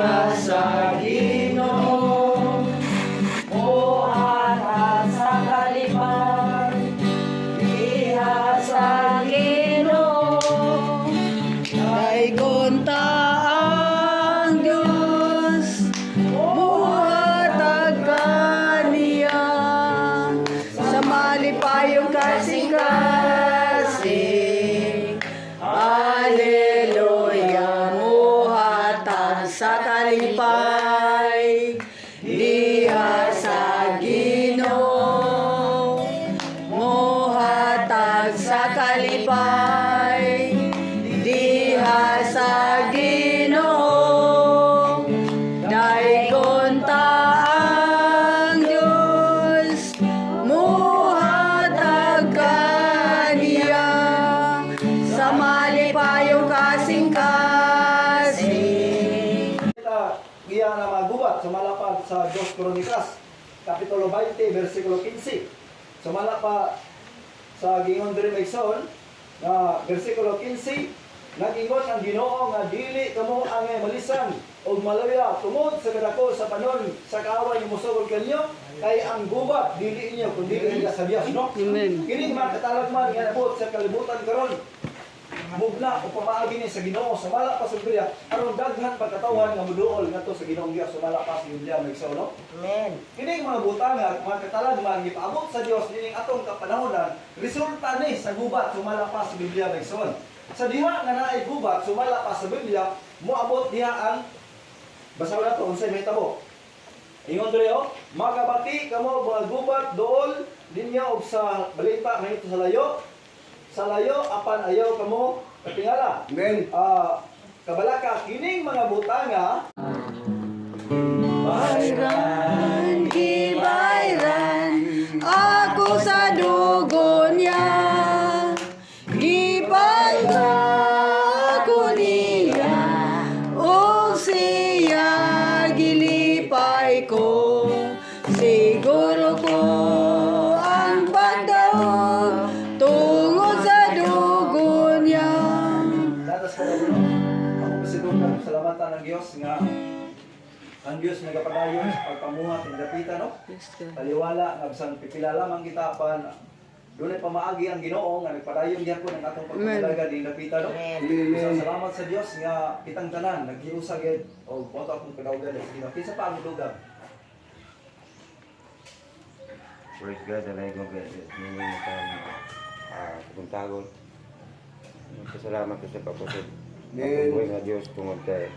Diha sa Ginoo, buhat at sa kalipan. Diha sa Ginoo, dayon ta ang Dios, buhat at kaniya. Sa malipayong kasing-kasing, Hallelujah, muhatag sa kalipay. Diha sa Ginoo, muhatag sa kalipay. Diha sa Ginoo, dayon ta ang Dios, muhatag kaniya. Sa malipayong kasing-kasing. Iya na magubat, sumalapad sa 2 Kronikas, Kapitulo 20, versikulo 15. Sumalapa sa gingon diri Maigsoon, na versikulo 15, nagingon ang Ginoo nga dili kamo ang malisan o malaya tungod sa kadako sa panon sa kaaway ni musugod kanyo, kay ang gubat dili inyo kundi ila sa Dios, no? Amen. Kini man katalagman nga nabot sa kalibutan karon, mugna o pamaagi ni sa Ginoo, sumala pa sa Biblia aron daghan pagkatawan nga moduol ngadto sa Ginoong Dios, sumala pa sa Biblia Maigsoon, no? Amen. Kini mga butanga, mga katalagman gipaabot sa Dios nining atong kapanahonan, resulta ni sa gubat sumala pa sa Biblia Maigsoon. Sa diha nga naay gubat sumala pa sa Biblia, moabot diha ang basaw nato unsay mahitabo. Ingon diri magabati kamo mga gubat dool linya og sa balita mahito sa layo. Sa layo apan ayaw kamo katingala. Amen. Kabalaka kining mga butanga Bayran, gibayran, ako sa dugo niya. Gibayran ako niya, o siya gilipay ko. Siguro ko ang pagdaog tungod sa dugo niya. datas ko ako pasidugan salamatan ng Dios nga ang Dios nagapadayon sa pagpamuhat ng dapita, no? Taliwala nga bisan pipila lamang kita pan dunay pamaagi ang Ginoo nga nagpadayon gyapon ang atong pagpamalaga din dapita, no? So, salamat sa Dios nga kitang tanan naghiusa gyud og boto akong kadawgan sa Ginoo. Kinsa pa ang dugang? Praise God, alay ko ninyo pupuntagon. Salamat sa kapatid. Amen. Buhay na Diyos tungod kay